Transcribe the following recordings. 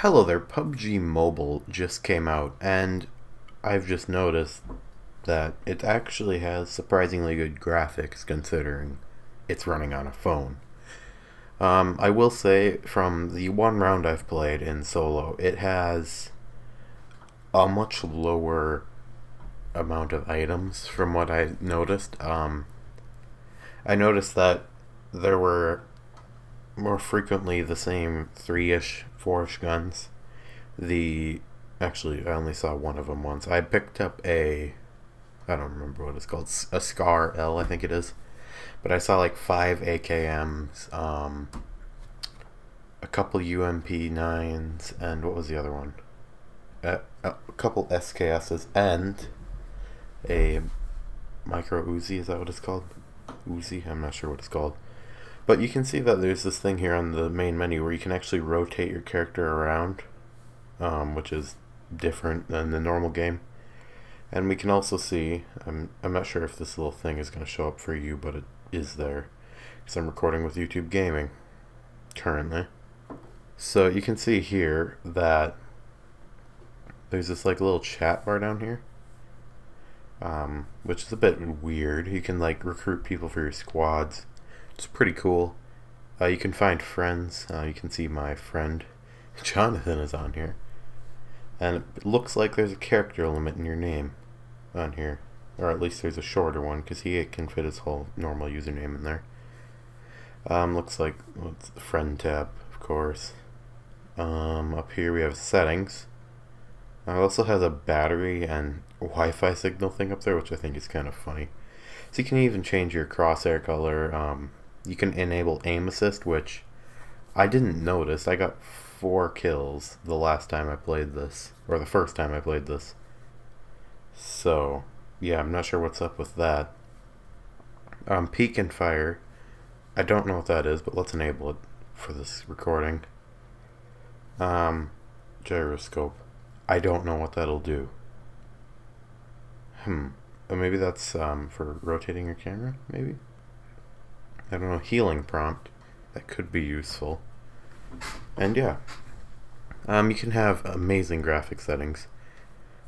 Hello there, PUBG Mobile just came out, and I've just noticed that it actually has surprisingly good graphics considering it's running on a phone. I will say, from the one round I've played in solo, it has a much lower amount of items from what I noticed. I noticed that there were more frequently the same three-ish, four-ish guns. The Actually, I only saw one of them once. I picked up I don't remember what it's called, a Scar L, I think it is. But I saw like five AKMs, a couple UMP 9s, and what was the other one? A couple SKSs, and a micro Uzi. Is that what it's called? Uzi? I'm not sure what it's called. But you can see that there's this thing here on the main menu where you can actually rotate your character around, which is different than the normal game. And we can also see, I'm not sure if this little thing is going to show up for you, but it is there, because I'm recording with YouTube Gaming currently. So you can see here that there's this like little chat bar down here, which is a bit weird. You can like recruit people for your squads. It's pretty cool. You can find friends. You can see my friend Jonathan is on here. And it looks like there's a character limit in your name on here. Or at least there's a shorter one, because he can fit his whole normal username in there. Looks like, it's the friend tab, of course. Up here we have settings. It also has a battery and Wi-Fi signal thing up there, which I think is kind of funny. So you can even change your crosshair color. You can enable aim assist, which I didn't notice. I got 4 kills the last time I played this, or the first time I played this. So, yeah, I'm not sure what's up with that. Peek and fire. I don't know what that is, but let's enable it for this recording. Gyroscope. I don't know what that'll do. Maybe that's for rotating your camera, maybe? I don't know. Healing prompt. That could be useful. And yeah. You can have amazing graphic settings.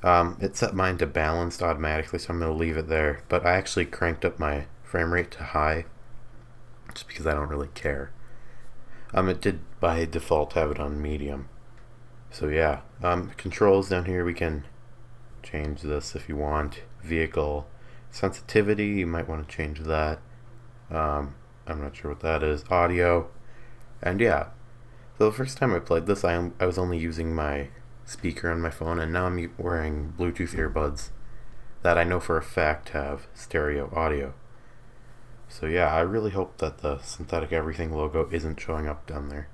It set mine to balanced automatically, so I'm going to leave it there. But I actually cranked up my frame rate to high, just because I don't really care. It did by default have it on medium. So yeah. Controls down here, we can change this if you want. Vehicle sensitivity, you might want to change that. I'm not sure what that is. Audio. And yeah. So the first time I played this, I was only using my speaker on my phone, and now I'm wearing Bluetooth earbuds that I know for a fact have stereo audio. So yeah, I really hope that the synthetic everything logo isn't showing up down there.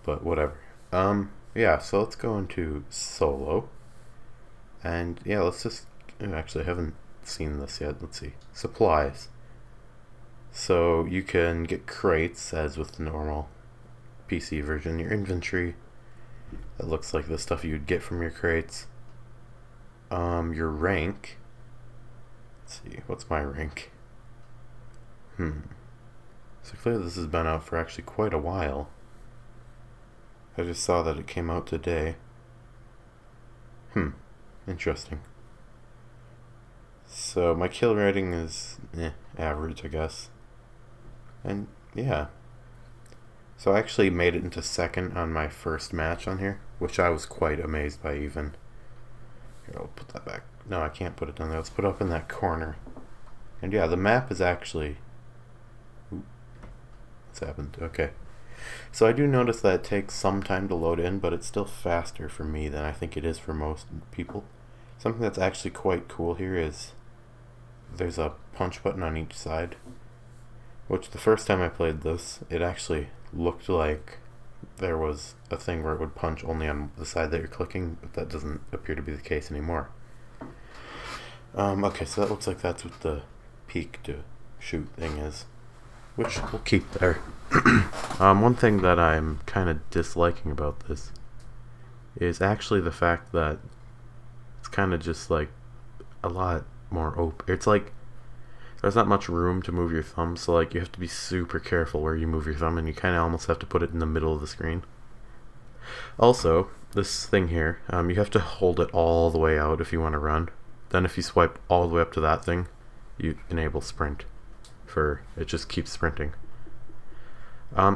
But whatever. Yeah, so let's go into solo. And yeah, let's just... Actually, I haven't seen this yet. Let's see. Supplies. So you can get crates, as with the normal PC version. Your inventory. That looks like the stuff you'd get from your crates. Your rank. Let's see. What's my rank? So clearly this has been out for actually quite a while. I just saw that it came out today. Interesting. So my kill rating is average, I guess. And yeah. So I actually made it into second on my first match on here, which I was quite amazed by even. Here, I'll put that back. No, I can't put it down there. Let's put it up in that corner. And yeah, the map is actually... What's happened? Okay. So I do notice that it takes some time to load in, but it's still faster for me than I think it is for most people. Something that's actually quite cool here is there's a punch button on each side, which the first time I played this, it actually looked like there was a thing where it would punch only on the side that you're clicking, but that doesn't appear to be the case anymore. Okay, so that looks like that's what the peek to shoot thing is, which we'll keep there. One thing that I'm kind of disliking about this is actually the fact that it's kind of just like a lot more open. It's like there's not much room to move your thumb, so like you have to be super careful where you move your thumb, and you kind of almost have to put it in the middle of the screen. Also, this thing here, you have to hold it all the way out if you want to run. Then if you swipe all the way up to that thing, you enable sprint. It just keeps sprinting.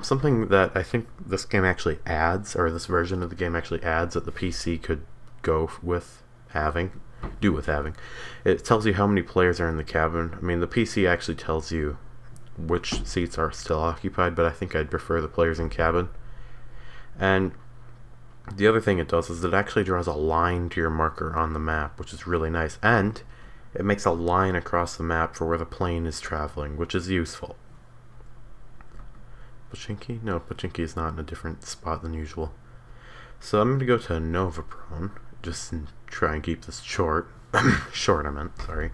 Something that I think this game actually adds, or this version of the game actually adds, that the PC could do with having. It tells you how many players are in the cabin. I mean, the PC actually tells you which seats are still occupied, but I think I'd prefer the players in cabin. And the other thing it does is it actually draws a line to your marker on the map, which is really nice. And it makes a line across the map for where the plane is traveling, which is useful. Pochinki? No, Pochinki is not in a different spot than usual. So I'm going to go to Nova Prone, just try and keep this short. Short, I meant, sorry.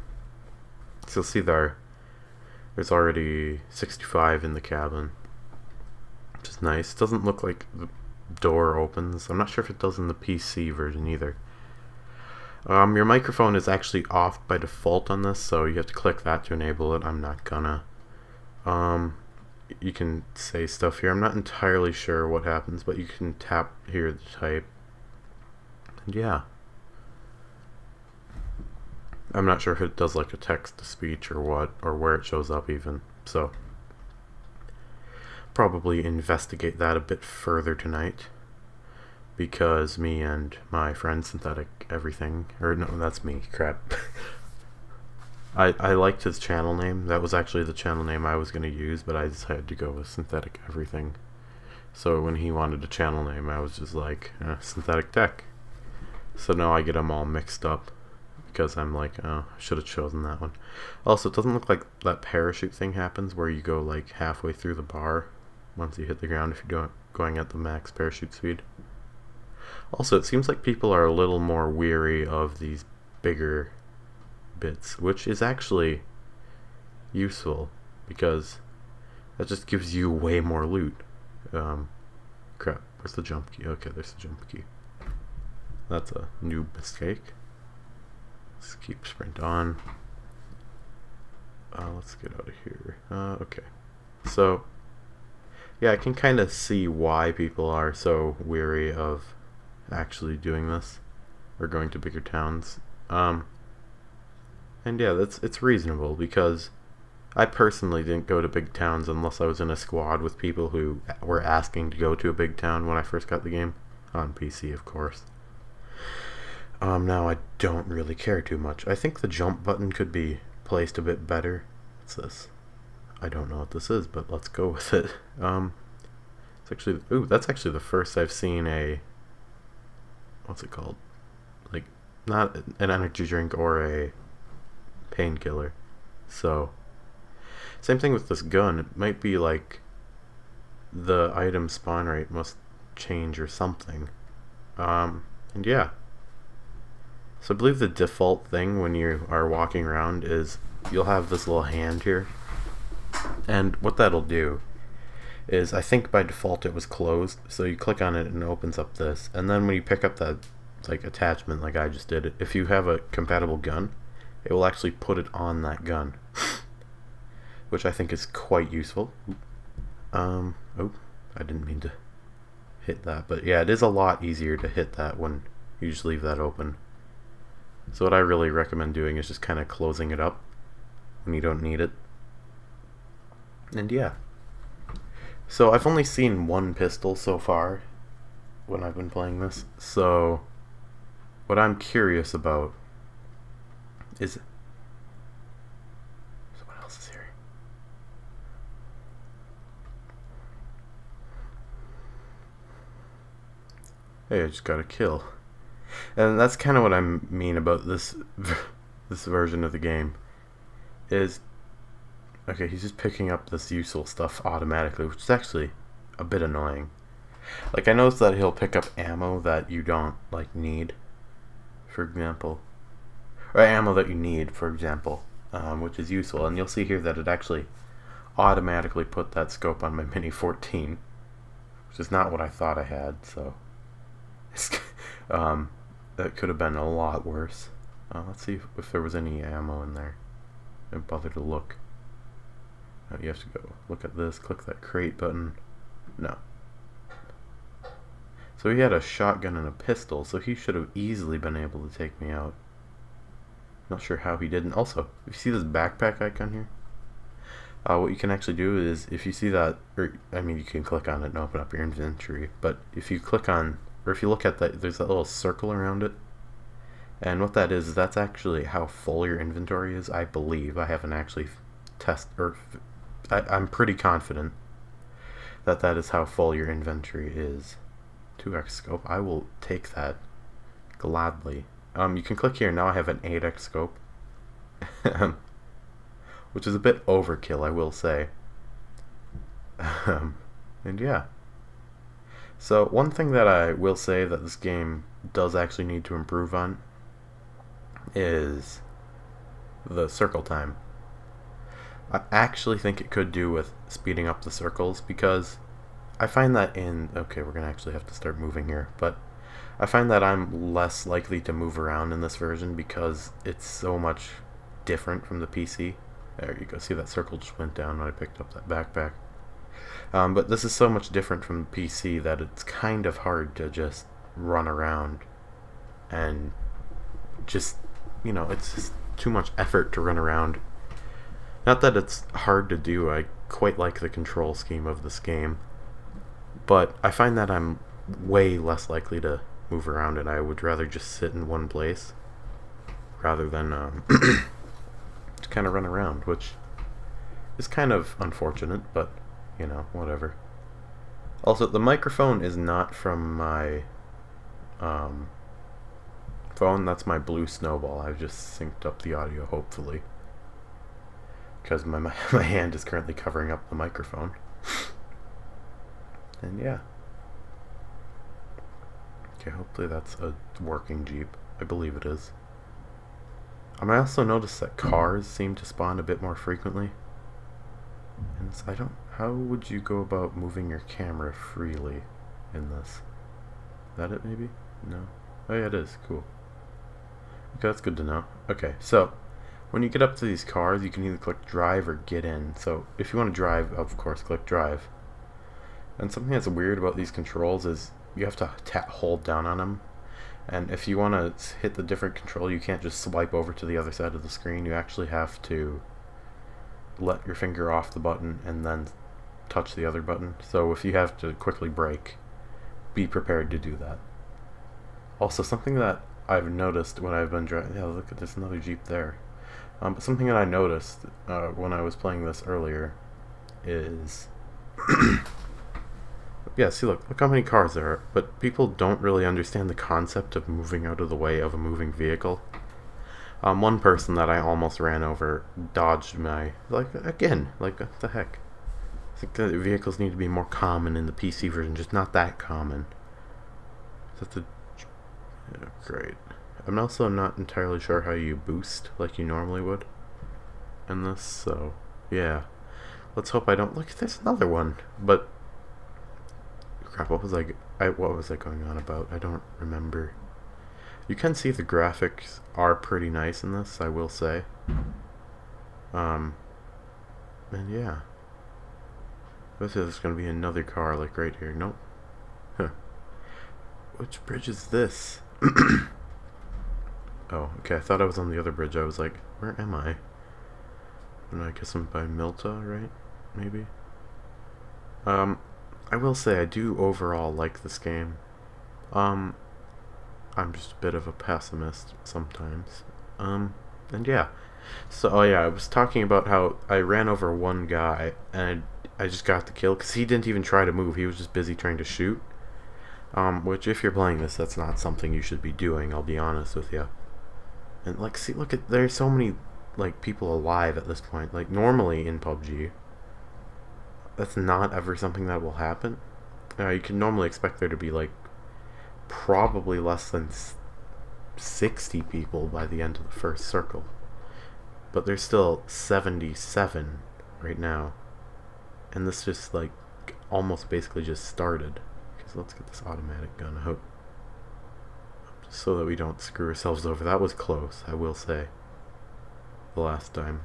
So you'll see there's already 65 in the cabin, which is nice. It doesn't look like the door opens. I'm not sure if it does in the PC version either. Your microphone is actually off by default on this, so you have to click that to enable it. I'm not gonna. You can say stuff here. I'm not entirely sure what happens, but you can tap here to type. And yeah. I'm not sure if it does like a text-to-speech or what, or where it shows up even. So, probably investigate that a bit further tonight. Because me and my friend Synthetic Everything, or no, that's me, crap. I liked his channel name. That was actually the channel name I was going to use, but I decided to go with Synthetic Everything. So when he wanted a channel name, I was just like, Synthetic Tech. So now I get them all mixed up, because I'm like, oh, I should have chosen that one. Also, it doesn't look like that parachute thing happens, where you go like halfway through the bar, once you hit the ground, if you're going at the max parachute speed. Also, it seems like people are a little more weary of these bigger bits, which is actually useful because that just gives you way more loot. Crap, where's the jump key? Okay, there's the jump key. That's a new mistake. Let's keep sprint on. Let's get out of here. Okay. So, yeah, I can kind of see why people are so weary of actually doing this or going to bigger towns. And yeah, it's reasonable because I personally didn't go to big towns unless I was in a squad with people who were asking to go to a big town when I first got the game. On PC, of course. Now I don't really care too much. I think the jump button could be placed a bit better. What's this? I don't know what this is, but let's go with it. It's actually, that's actually the first I've seen a, what's it called? Like, not an energy drink or a painkiller. So, same thing with this gun. It might be like the item spawn rate must change or something. And yeah. So I believe the default thing when you are walking around is you'll have this little hand here. And what that'll do is, I think by default it was closed, so you click on it and it opens up this. And then when you pick up that like attachment like I just did, if you have a compatible gun, it will actually put it on that gun. Which I think is quite useful. Oh, I didn't mean to hit that, but yeah, it is a lot easier to hit that when you just leave that open. So what I really recommend doing is just kind of closing it up when you don't need it. And yeah. So I've only seen one pistol so far when I've been playing this. So what I'm curious about is... So what else is here? Hey, I just got a kill. And that's kind of what I mean about this version of the game. Is, okay, he's just picking up this useful stuff automatically, which is actually a bit annoying. Like, I noticed that he'll pick up ammo that you don't, like, need, for example. Or ammo that you need, for example, which is useful. And you'll see here that it actually automatically put that scope on my Mini 14, which is not what I thought I had, so... that could have been a lot worse. Let's see if there was any ammo in there. I didn't bother to look. You have to go look at this, click that crate button. No. So he had a shotgun and a pistol, so he should have easily been able to take me out. Not sure how he didn't. Also, if you see this backpack icon here, what you can actually do is, if you see that, or I mean, you can click on it and open up your inventory, but if you click on, or if you look at that, there's that little circle around it, and what that is that's actually how full your inventory is, I believe. I haven't actually I'm pretty confident that that is how full your inventory is. 2x scope, I will take that gladly. You can click here. Now I have an 8x scope, which is a bit overkill, I will say. And yeah. So one thing that I will say that this game does actually need to improve on is the circle time. I actually think it could do with speeding up the circles, because I find that okay, we're gonna actually have to start moving here, but I find that I'm less likely to move around in this version because it's so much different from the PC. There you go, see that circle just went down when I picked up that backpack. But this is so much different from the PC that it's kind of hard to just run around and just, it's just too much effort to run around. Not that it's hard to do, I quite like the control scheme of this game, but I find that I'm way less likely to move around, and I would rather just sit in one place rather than to kind of run around, which is kind of unfortunate, but whatever. Also, the microphone is not from my phone, that's my blue snowball. I've just synced up the audio, hopefully, because my hand is currently covering up the microphone. And yeah. Okay, hopefully that's a working Jeep. I believe it is. I also noticed that cars seem to spawn a bit more frequently. And how would you go about moving your camera freely in this? Is that it, maybe? No? Oh yeah, it is. Cool. Okay, that's good to know. Okay, so when you get up to these cars, you can either click drive or get in. So if you want to drive, of course, click drive. And something that's weird about these controls is you have to hold down on them. And if you want to hit the different control, you can't just swipe over to the other side of the screen. You actually have to let your finger off the button and then touch the other button. So if you have to quickly brake, be prepared to do that. Also, something that I've noticed when I've been driving... Yeah, look, there's another Jeep there. But something that I noticed when I was playing this earlier is... Yeah, see, look how many cars there are. But people don't really understand the concept of moving out of the way of a moving vehicle. One person that I almost ran over dodged my... again, what the heck? I think that vehicles need to be more common in the PC version, just not that common. Is that the... Yeah, great. I'm also not entirely sure how you boost like you normally would in this, so yeah. Let's hope I don't... Look, there's another one, but... Crap, what was I going on about? I don't remember. You can see the graphics are pretty nice in this, I will say. And yeah. There's gonna be another car, like right here. Nope. Huh. Which bridge is this? Oh, okay, I thought I was on the other bridge. I was like, where am I? And I guess I'm by Milta, right? Maybe? I will say I do overall like this game. I'm just a bit of a pessimist sometimes. And yeah. So, oh yeah, I was talking about how I ran over one guy and I just got the kill because he didn't even try to move. He was just busy trying to shoot. Which, if you're playing this, that's not something you should be doing, I'll be honest with you. And, see, there's so many, people alive at this point. Normally in PUBG, that's not ever something that will happen. You can normally expect there to be, probably less than 60 people by the end of the first circle. But there's still 77 right now. And this just, almost basically just started. So let's get this automatic gun, I hope. Just so that we don't screw ourselves over. That was close, I will say. The last time.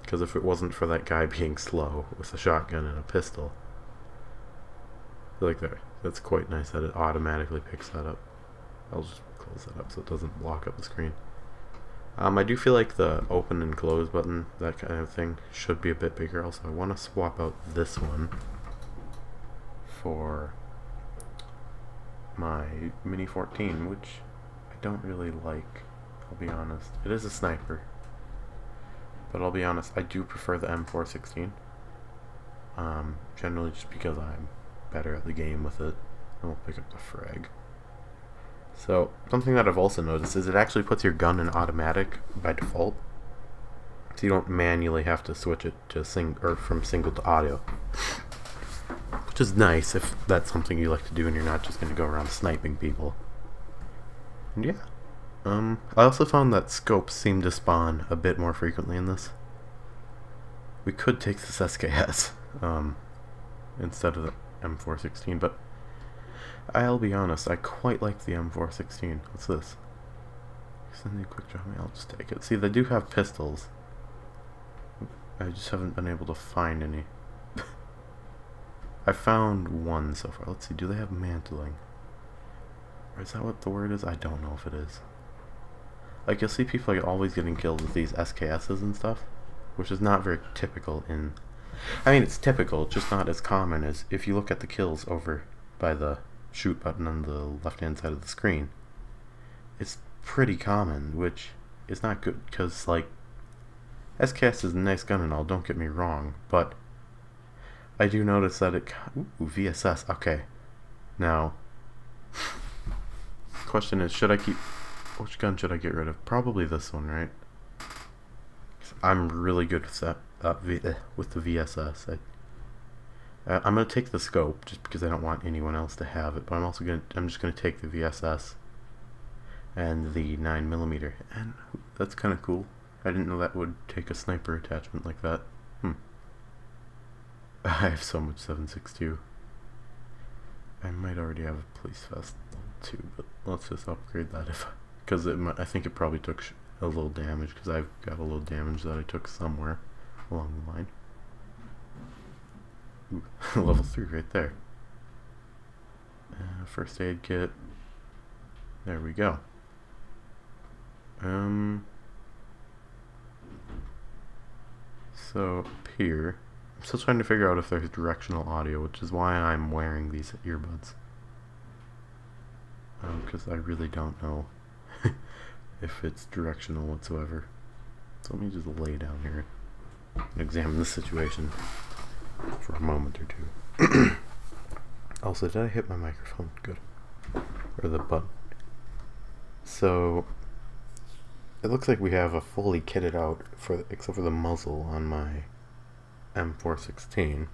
Because if it wasn't for that guy being slow with a shotgun and a pistol. There. That's quite nice that it automatically picks that up. I'll just close that up so it doesn't block up the screen. I do feel like the open and close button, that kind of thing, should be a bit bigger. Also, I want to swap out this one for my Mini 14, which I don't really like, I'll be honest. It is a sniper, but I'll be honest, I do prefer the M416. Generally just because I'm better at the game with it. I won't pick up the frag. So, something that I've also noticed is it actually puts your gun in automatic by default. So you don't manually have to switch it to from single to auto. Which is nice if that's something you like to do and you're not just going to go around sniping people. And yeah. I also found that scopes seem to spawn a bit more frequently in this. We could take this SKS instead of the M416, but I'll be honest, I quite like the M416. What's this? Send me a quick draw. I'll just take it. See, they do have pistols. I just haven't been able to find any. I found one so far. Let's see, do they have mantling? Or is that what the word is? I don't know if it is. Like, you'll see people are always getting killed with these SKSs and stuff, which is not very typical in... I mean, it's typical, just not as common as if you look at the kills over by the shoot button on the left-hand side of the screen. It's pretty common, which is not good, because, like, SKS is a nice gun and all, don't get me wrong, but I do notice that it... Ooh, VSS, okay. Now, the question is, should I keep... Which gun should I get rid of? Probably this one, right? I'm really good with that, with the VSS. I'm gonna take the scope just because I don't want anyone else to have it, but I'm just gonna take the VSS and the 9mm, and that's kind of cool. I didn't know that would take a sniper attachment like that. I have so much 7.62. I might already have a police vest too, but let's just upgrade that because I think it probably took a little damage, because I've got a little damage that I took somewhere along the line. Ooh, level 3 right there. First aid kit. There we go. So up here, I'm still trying to figure out if there's directional audio, which is why I'm wearing these earbuds. Because I really don't know if it's directional whatsoever. So let me just lay down here and examine the situation for a moment or two. Also, did I hit my microphone? Good. Or the button. So, it looks like we have a fully kitted out, except for the muzzle on my M416.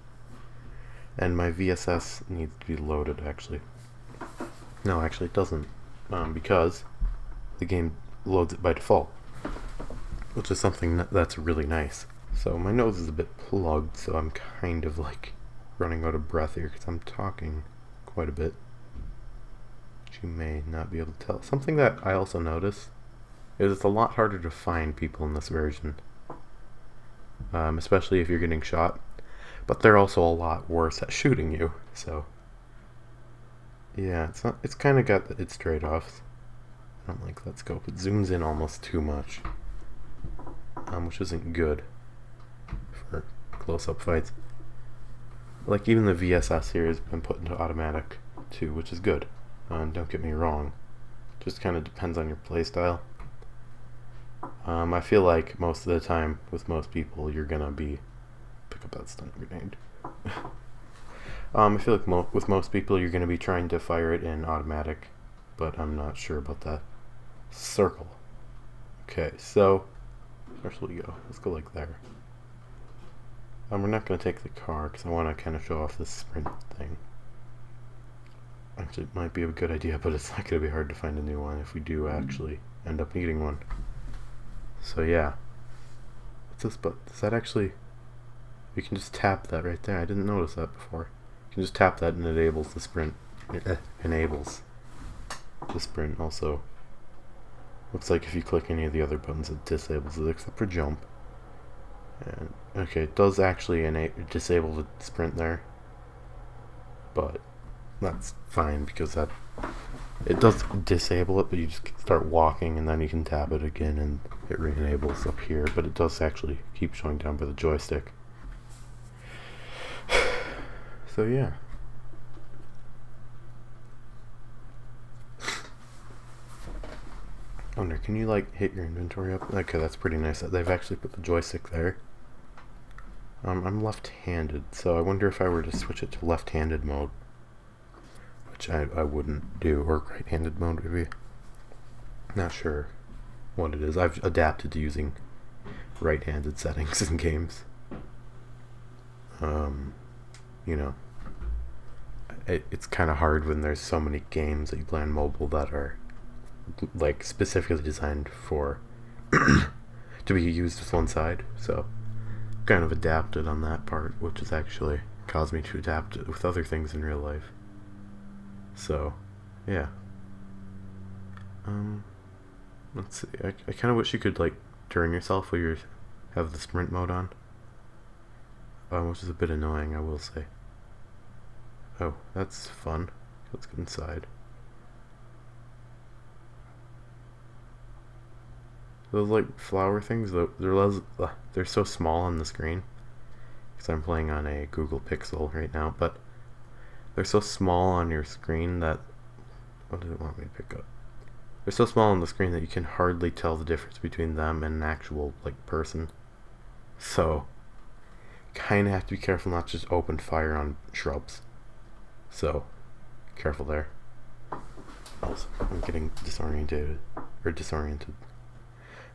And my VSS needs to be loaded, actually. No, actually it doesn't. Because the game loads it by default, which is something that's really nice. So my nose is a bit plugged, so I'm kind of like running out of breath here because I'm talking quite a bit, which you may not be able to tell. Something that I also notice is it's a lot harder to find people in this version, especially if you're getting shot, but they're also a lot worse at shooting you. So yeah, it's kind of got its trade-offs. I don't like that scope. It zooms in almost too much, which isn't good for close-up fights. Like, even the VSS here has been put into automatic too, which is good. Don't get me wrong. Just kind of depends on your playstyle. I feel like most of the time with most people you're gonna be... Pick up that stun grenade. I feel like with most people you're gonna be trying to fire it in automatic, but I'm not sure about that. Circle. Okay, so where should we go? Let's go like there. We're not going to take the car because I want to kind of show off this sprint thing. Actually, it might be a good idea, but it's not going to be hard to find a new one if we do actually end up needing one. So yeah. What's this button? Does that actually... You can just tap that right there. I didn't notice that before. You can just tap that and it enables the sprint. It enables the sprint also. Looks like if you click any of the other buttons it disables it, except for jump. And okay, it does actually disable the sprint there, but that's fine because that it does disable it, but you just start walking and then you can tap it again and it re-enables up here, but it does actually keep showing down by the joystick. So yeah. I wonder, can you like hit your inventory up? Okay, that's pretty nice that they've actually put the joystick there. I'm left-handed, so I wonder if I were to switch it to left-handed mode, which I wouldn't do, or right-handed mode maybe. Not sure what it is. I've adapted to using right-handed settings in games. You know, it's kind of hard when there's so many games that you play on mobile that are like specifically designed for to be used with one side, so kind of adapted on that part, which has actually caused me to adapt with other things in real life. So yeah. Let's see, I kind of wish you could like turn yourself while you have the sprint mode on, which is a bit annoying, I will say. Oh, that's fun. Let's get inside. Those like flower things, they're so small on the screen because I'm playing on a Google Pixel right now, but they're so small on your screen that, what does it want me to pick up? They're so small on the screen that you can hardly tell the difference between them and an actual like person. So kind of have to be careful not to just open fire on shrubs. So careful there. Also, I'm getting disoriented.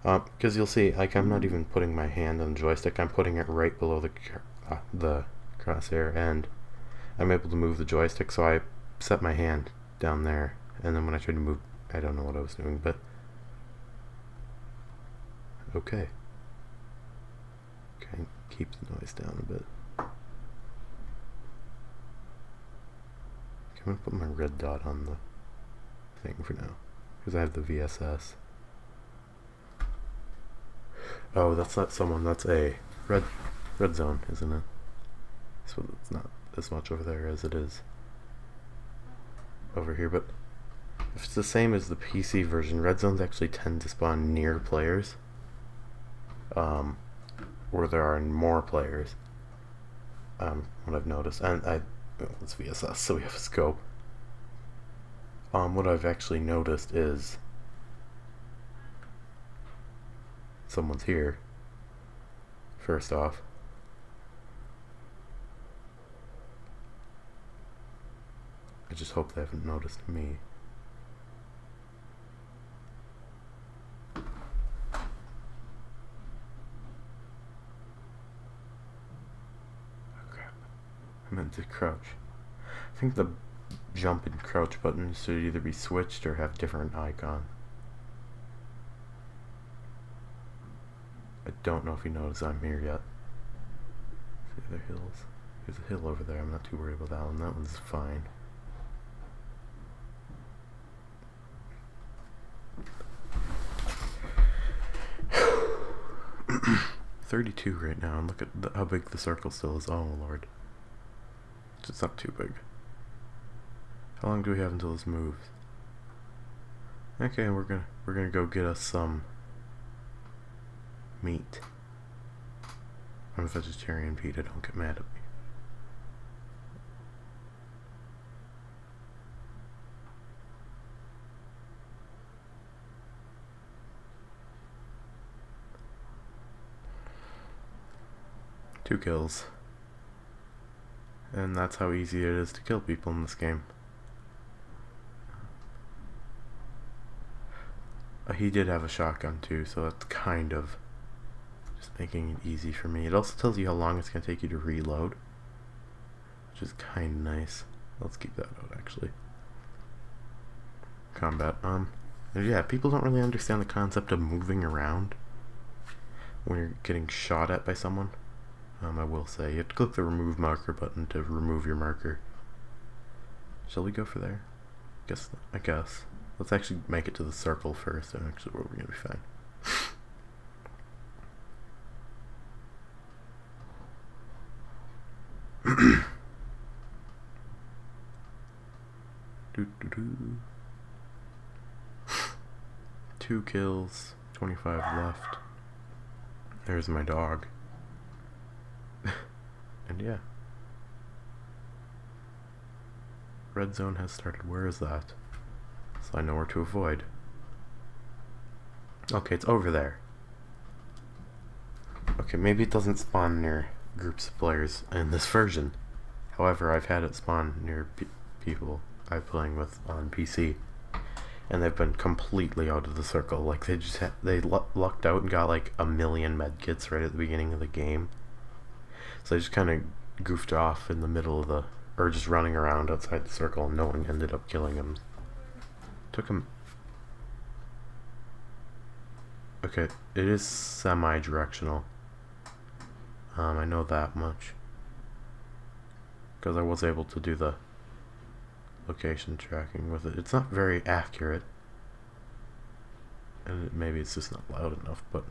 Because you'll see, like, I'm not even putting my hand on the joystick. I'm putting it right below the crosshair, and I'm able to move the joystick. So I set my hand down there, and then when I tried to move, I don't know what I was doing, but okay. Okay, keep the noise down a bit. I'm gonna put my red dot on the thing for now, because I have the VSS. Oh, that's not someone, that's a red zone, isn't it? So it's not as much over there as it is over here, but if it's the same as the PC version, red zones actually tend to spawn near players, where there are more players, what I've noticed, and it's VSS, so we have a scope. What I've actually noticed is someone's here, first off. I just hope they haven't noticed me. I meant to crouch. I think the jump and crouch buttons should either be switched or have different icon. I don't know if you notice I'm here yet. See other hills. There's a hill over there. I'm not too worried about that one. That one's fine. $32 right now, and look at how big the circle still is. Oh lord. It's not too big. How long do we have until this moves? Okay, we're gonna go get us some meat. I'm a vegetarian, Peter. Don't get mad at me. Two kills. And that's how easy it is to kill people in this game. He did have a shotgun too, so that's kind of just making it easy for me. It also tells you how long it's going to take you to reload, which is kind of nice. Let's keep that out, actually. Combat. Yeah, people don't really understand the concept of moving around when you're getting shot at by someone. I will say, you have to click the remove marker button to remove your marker. Shall we go for there? I guess. Let's actually make it to the circle first, and actually we're gonna be fine. 2 kills, 25 left. There's my dog. And yeah. Red zone has started. Where is that? So I know where to avoid. Okay, it's over there. Okay, maybe it doesn't spawn near groups of players in this version. However, I've had it spawn near people I'm playing with on PC, and they've been completely out of the circle. Like they just lucked out and got like 1,000,000 medkits right at the beginning of the game. So they just kind of goofed off in the middle of the, or just running around outside the circle, and no one ended up killing him. Took him. Okay, it is semi-directional. I know that much, because I was able to do the location tracking with it. It's not very accurate, and maybe it's just not loud enough, but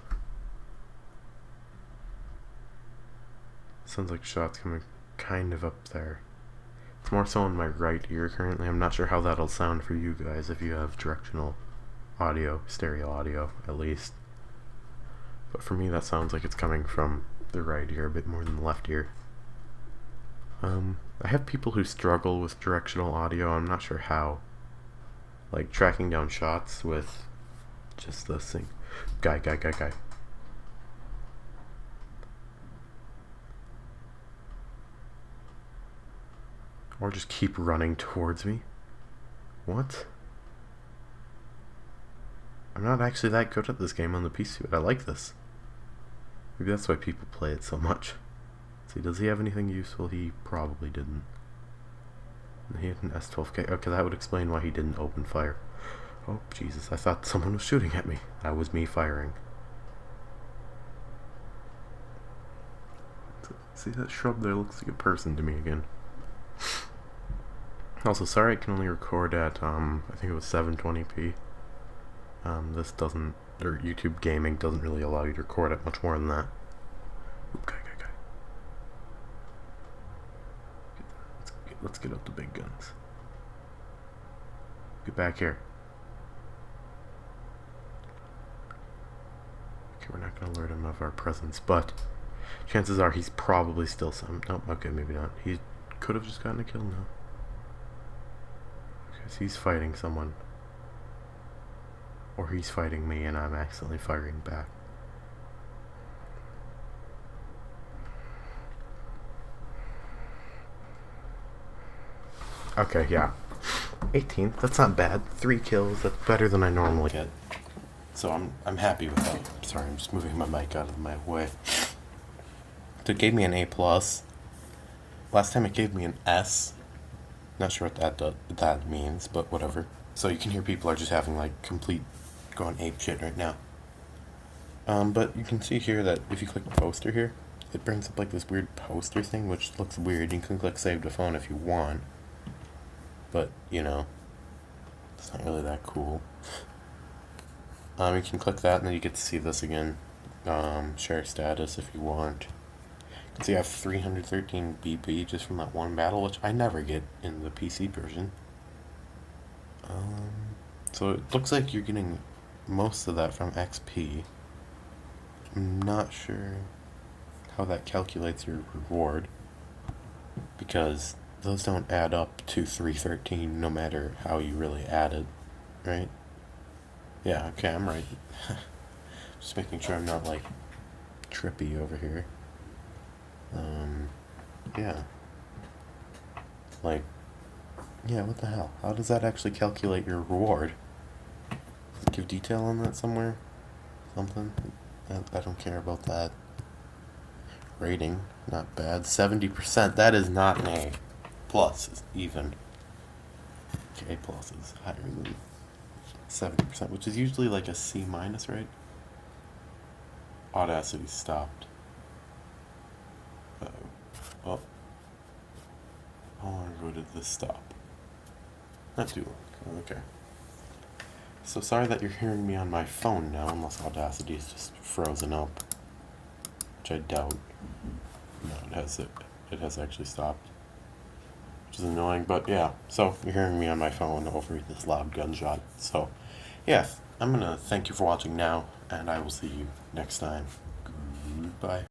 sounds like shots coming kind of up there. It's more so in my right ear currently. I'm not sure how that'll sound for you guys if you have directional audio, stereo audio at least. But for me that sounds like it's coming from the right ear a bit more than the left ear. I have people who struggle with directional audio. I'm not sure how. Like tracking down shots with just this thing. Guy. Or just keep running towards me. What? I'm not actually that good at this game on the PC, but I like this. Maybe that's why people play it so much. See, does he have anything useful? He probably didn't. He had an S12K. Okay, that would explain why he didn't open fire. Oh, Jesus, I thought someone was shooting at me. That was me firing. See, that shrub there looks like a person to me again. Also, sorry I can only record at, I think it was 720p. This doesn't, or YouTube Gaming doesn't really allow you to record at much more than that. Okay. Let's get out the big guns. Get back here. Okay, we're not going to alert him of our presence, but chances are he's probably still some... Nope, okay, maybe not. He could have just gotten a kill now. Okay, so he's fighting someone. Or he's fighting me and I'm accidentally firing back. Okay, yeah. 18th, that's not bad. 3 kills, that's better than I normally get. So I'm happy with that. Sorry, I'm just moving my mic out of my way. So it gave me an A+. Last time it gave me an S. Not sure what that means, but whatever. So you can hear people are just having like complete going ape shit right now. But you can see here that if you click poster here, it brings up like this weird poster thing, which looks weird. You can click save to phone if you want. But, you know, it's not really that cool. You can click that and then you get to see this again. Share status if you want. You can see I have 313 BP just from that one battle, which I never get in the PC version. So it looks like you're getting most of that from XP. I'm not sure how that calculates your reward, because those don't add up to 313 no matter how you really add it, right? Yeah, okay, I'm right. Just making sure I'm not like trippy over here. Yeah. Like, yeah, what the hell? How does that actually calculate your reward? Does it give detail on that somewhere? Something? I don't care about that. Rating, not bad. 70%, that is not an A. Plus is even. Okay, A plus is higher than 70%, which is usually like a C minus, right? Audacity stopped. Well, how long ago did this stop? Not too long. Okay. So sorry that you're hearing me on my phone now, unless Audacity is just frozen up, which I doubt. No, it has actually stopped. which is annoying. But yeah, so you're hearing me on my phone over this loud gunshot. So, yes, I'm gonna thank you for watching now, and I will see you next time. Goodbye.